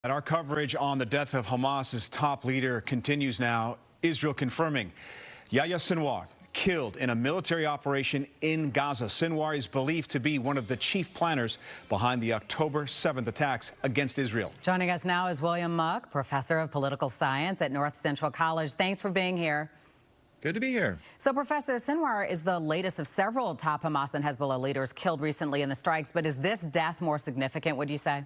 And our coverage on the death of Hamas's top leader continues now. Israel confirming Yahya Sinwar killed in a military operation in Gaza. Sinwar is believed to be one of the chief planners behind the October 7th attacks against Israel. Joining us now is William Muck, professor of political science at North Central College. Thanks for being here. Good to be here. So, Professor, Sinwar is the latest of several top Hamas and Hezbollah leaders killed recently in the strikes. But is this death more significant, would you say?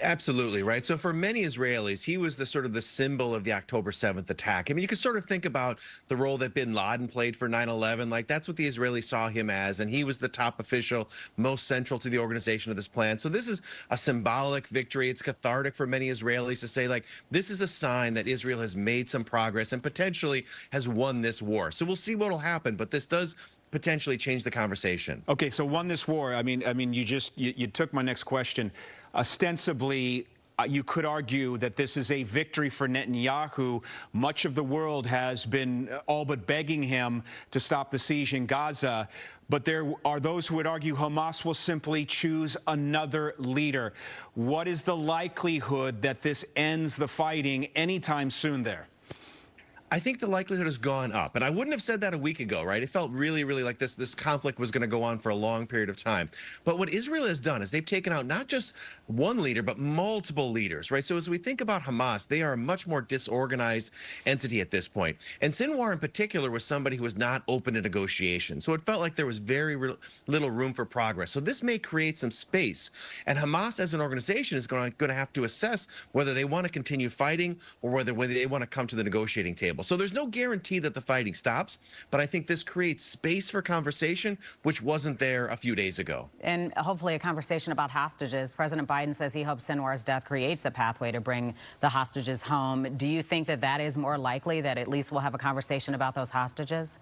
Absolutely, right? So for many Israelis, he was the sort of the symbol of the October 7th attack. I mean, you could sort of think about the role that bin Laden played for 9/11. Like, that's what the Israelis saw him as. And he was the top official, most central to the organization of this plan. So this is a symbolic victory. It's cathartic for many Israelis to say, like, this is a sign that Israel has made some progress and potentially has won this war. So we'll see what will happen. But this does potentially change the conversation. Okay, so won this war. I mean, you took my next question. Ostensibly, you could argue that this is a victory for Netanyahu. Much of the world has been all but begging him to stop the siege in Gaza. But there are those who would argue Hamas will simply choose another leader. What is the likelihood that this ends the fighting anytime soon there? I think the likelihood has gone up. And I wouldn't have said that a week ago, right? It felt really, really like this conflict was going to go on for a long period of time. But what Israel has done is they've taken out not just one leader, but multiple leaders, right? So as we think about Hamas, they are a much more disorganized entity at this point. And Sinwar in particular was somebody who was not open to negotiation. So it felt like there was very little room for progress. So this may create some space. And Hamas as an organization is going to have to assess whether they want to continue fighting or whether they want to come to the negotiating table. So there's no guarantee that the fighting stops, but I think this creates space for conversation, which wasn't there a few days ago. And hopefully a conversation about hostages. President Biden says he hopes Sinwar's death creates a pathway to bring the hostages home. Do you think that that is more likely, that at least we'll have a conversation about those hostages?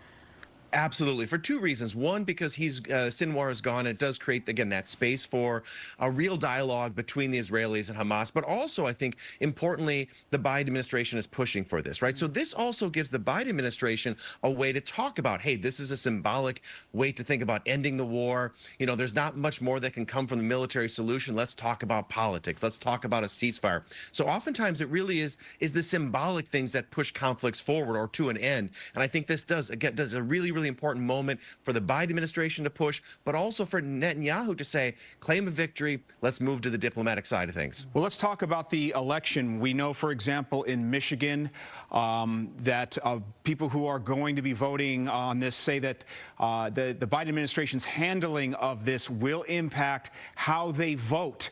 Absolutely, for two reasons. One, because Sinwar is gone. It does create, again, that space for a real dialogue between the Israelis and Hamas. But also, I think, importantly, the Biden administration is pushing for this, right? So this also gives the Biden administration a way to talk about, hey, this is a symbolic way to think about ending the war. You know, there's not much more that can come from the military solution. Let's talk about politics. Let's talk about a ceasefire. So oftentimes it really is the symbolic things that push conflicts forward or to an end. And I think this does a really important moment for the Biden administration to push, but also for Netanyahu to say, claim a victory, let's move to the diplomatic side of things. Well, let's talk about the election. We know, for example, in Michigan, that people who are going to be voting on this say that the Biden administration's handling of this will impact how they vote.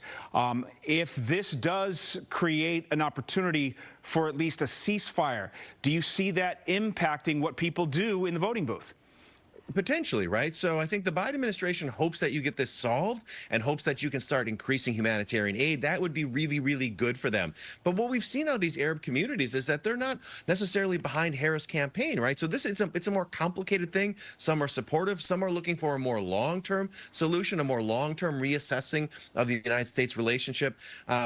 If this does create an opportunity for at least a ceasefire, do you see that impacting what people do in the voting booth? Potentially, right? So I think the Biden administration hopes that you get this solved and hopes that you can start increasing humanitarian aid. That would be really, really good for them. But what we've seen out of these Arab communities is that they're not necessarily behind Harris' campaign, right? So this is it's a more complicated thing. Some are supportive. Some are looking for a more long-term solution, a more long-term reassessing of the United States relationship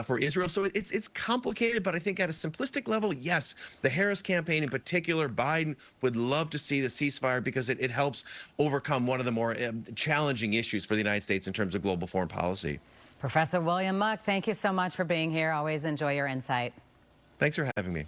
for Israel. So it's complicated, but I think at a simplistic level, yes, the Harris campaign in particular, Biden would love to see the ceasefire because it helps overcome one of the more challenging issues for the United States in terms of global foreign policy. Professor William Muck, thank you so much for being here. Always enjoy your insight. Thanks for having me.